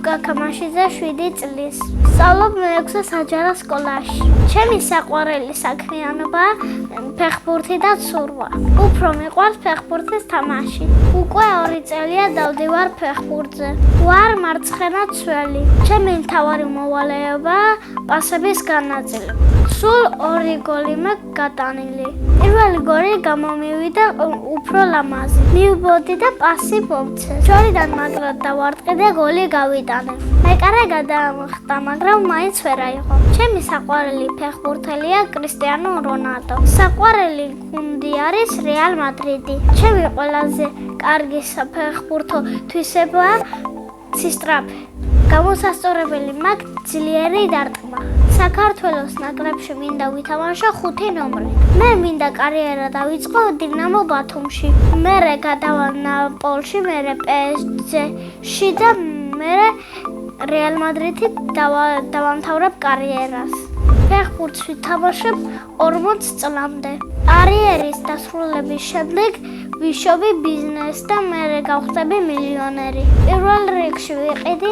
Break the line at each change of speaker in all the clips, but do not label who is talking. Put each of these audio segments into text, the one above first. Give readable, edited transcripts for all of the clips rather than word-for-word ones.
ლუკა კამაშიძე 7 წლის. სწავლობ მე-6 საჯარო სკოლაში. ჩემი საყვარელი საქმიანობაა ფეხბურთი და ცურვა. უფრო მიყვარს ფეხბურთის თამაში. უკვე 2 წელია დავდივარ ფეხბურთზე. ვარ მარცხენა ცველი. ჩემი მთავარი მოვალეობაა პასების განაწილება. სულ 2 გოლი მაქვს გატანილი. პირველი გოლი გამომივიდა უფრო ლამაზი. მივბოდი და პასი მომცე. შორიდან მაგრად დავარტყი და გოლი გავიტანე. მეკარე გადამხდა, მაგრამ მაინც ვერ აიღო. ჩემი საყვარელი ფეხბურთელია კრისტიანო რონალდო. საყვარელი გუნდი არის რეალ მადრიდი. ჩემი ყველაზე კარგი საფეხბურთო თვისებაა სისწრაფე. გამოსასწორებელი მაქვს ძლიერი დარტყმა. საქართველოს ნაკრებში მინდა ვითამაშო 5 ნომრით. მე მინდა კარიერა დავიწყო დინამო ბათუმში. მერე გადავალ ნაპოლში, მერე PSG-ში და მერე რეალ მადრიდში დავამთავრებ კარიერას. ფეხბურთს ვითამაშებ 40 წლამდე. კარიერის დასრულების შემდეგ ვიშოვი ბიზნესს და მერე გავხდები მილიონერი. პირველ რიგში ვიყიდი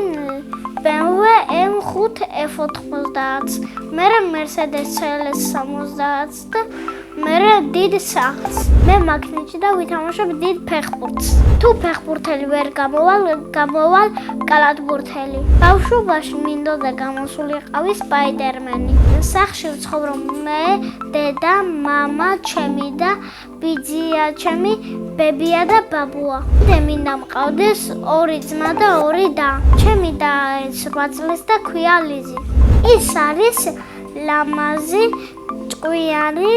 BMW M5 F90, მერე Mercedes CLS 70 და მერე დიდ სახლს. მე მაგნიჩი და ვითამაშებ დიდ ფეხბურთს. თუ ფეხბურთელი ვერ გამოვალ კალათბურთელი. ბავშვობაში მინდოდა გამოსულიყავი სპაიდერმენი. სახლში ვცხოვრობ მე, დედა, მამა, ჩემი და ბიძია ჩემი, ბებია და ბაბუა. მე მინდა მყავდეს 2 ძმა და 2 და. ჩემი და 8 წლის და ქვია ლიზი. ის არის ლამაზი, ჭკვიანი,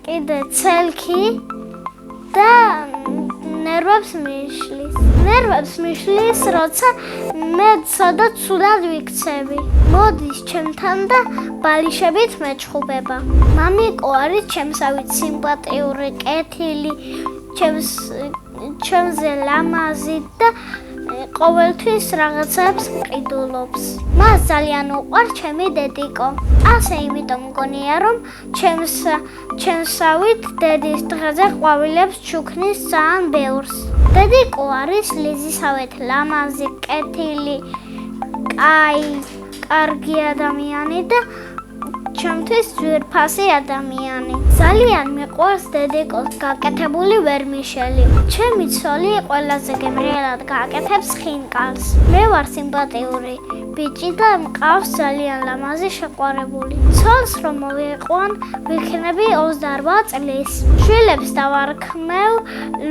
კიდე ცელქი და ნერვებს მიშლის, როცა მე ცოტა ცუდად ვიქცევი. მოდის ჩემთან და ბალიშებით მეჩხუბება. მამიკო არის ჩემსავით სიმპათიური, კეთილი, ჩემზე ლამაზი და ყოველთვის რაღაცებს მყიდულობს. მას ძალიან უყვარს ჩემი დედიკო. ასე იმიტომ მგონია, რომ ჩემსავით დედის დღეზე ყვავილებს ჩუქნის ძალიან ბევრს. დედიკო არის ლიზისავით ლამაზი, კეთილი, კარგი ადამიანი და ჩემთვის ძვირფასი ადამიანი. ძალიან მიყვარს დედიკოს გაკეთებული ვერმიშელი. ჩემი ცოლი ყველაზე გემრიელად გააკეთებს ხინკალს. მე ვარ სიმპათიური ბიჭი და მყავს ძალიან ლამაზი შეყვარებული. ცოლს რომ მოვიყვან, ვიქნები 28 წლის. შვილებს დავარქმევ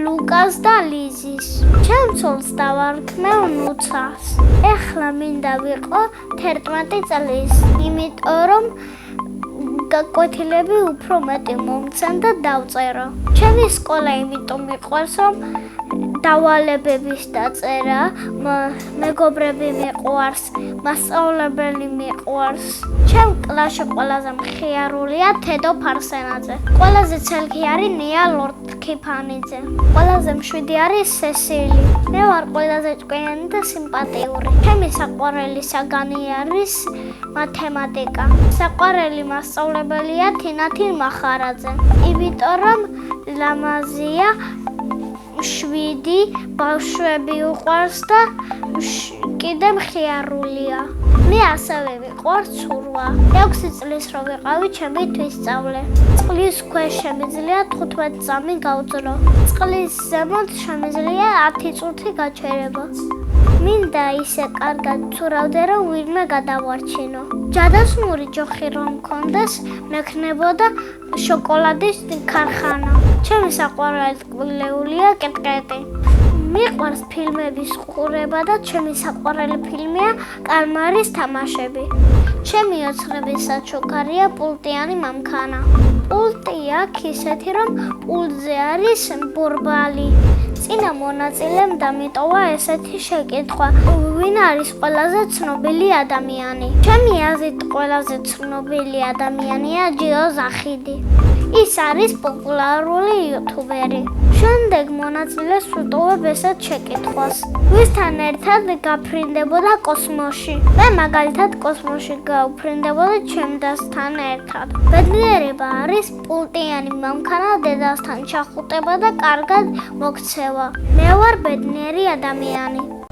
ლუკას და ლიზის. ჩემ ცოლს დავარქმევ ნუცას. ეხლა მინდა ვიყო 11 წლის, იმიტომ რომ გაკვეთილები უფრო მეტი მომცენ და დავწერო. ჩემი სკოლა იმიტომ მიყვარს, რომ დავალებების დაწერა, მეგობრები მიყვარს, მასწავლებელი მიყვარს. ჩემ კლასში ყველაზე მხიარულია თედო ფარსენაძე. ყველაზე ცელქი არის ნია ლორთქიფანიძე. ყველაზე მშვიდი არის სესილი. მე ვარ ყველაზე ჭკვიანი და სიმპათიური. ჩემი საყვარელი საგანი არის მათემატიკა. საყვარელი მასწავლებელია თინათინ მახარაძე. იმიტომ რომ ლამაზია, 7 ბავშვები უყვარს და კიდე მხიარულია. მე ასევე მიყვარს ცურვა. 6 წლის რო ვიყავი, ჩემი თვისწავლე. წყლის ქვეშ შემიძლია 15 წამი გავძრო. წყლის ზემოთ შემიძლია 10 წუთი გაჩერება. მინდა ისე კარგად ცურავდე, რომ ვინმე გადავარჩინო. ჯადოსნური ჯოხი რომ მქონდეს, მექნებოდა შოკოლადის ქარხანა. ჩემი საყვარელი ტკბილეულია კეტკეტი. მიყვარს ფილმების ყურება და ჩემი საყვარელი ფილმია კალმარის თამაშები. ჩემი ოცნების საჩუქარია პულტიანი მამქანა. პულტი აქვს ისეთი, რომ პულტზე არის ბორბალი. წინა მონაწილემ დამიტოვა ესეთი შეკითხვა: ვინ არის ყველაზე ცნობილი ადამიანი? ჩემი აზრით ყველაზე ცნობილი ადამიანია ჯიო ზახიდი. ის არის პოპულარული იუთუბერი. შემდეგ მონაწილეს ვუტოვებ ესეთ შეკითხვას: ვისთან ერთად გაფრინდებოდა კოსმოსში? მე მაგალითად კოსმოსში გავფრინდებოდი ჩემ დასთან ერთად. ბედნიერება არის პულტიანი მამქანა, დედასთან ჩახუტება და კარგად მოქცევა. მე ვარ ბედნიერი ადამიანი.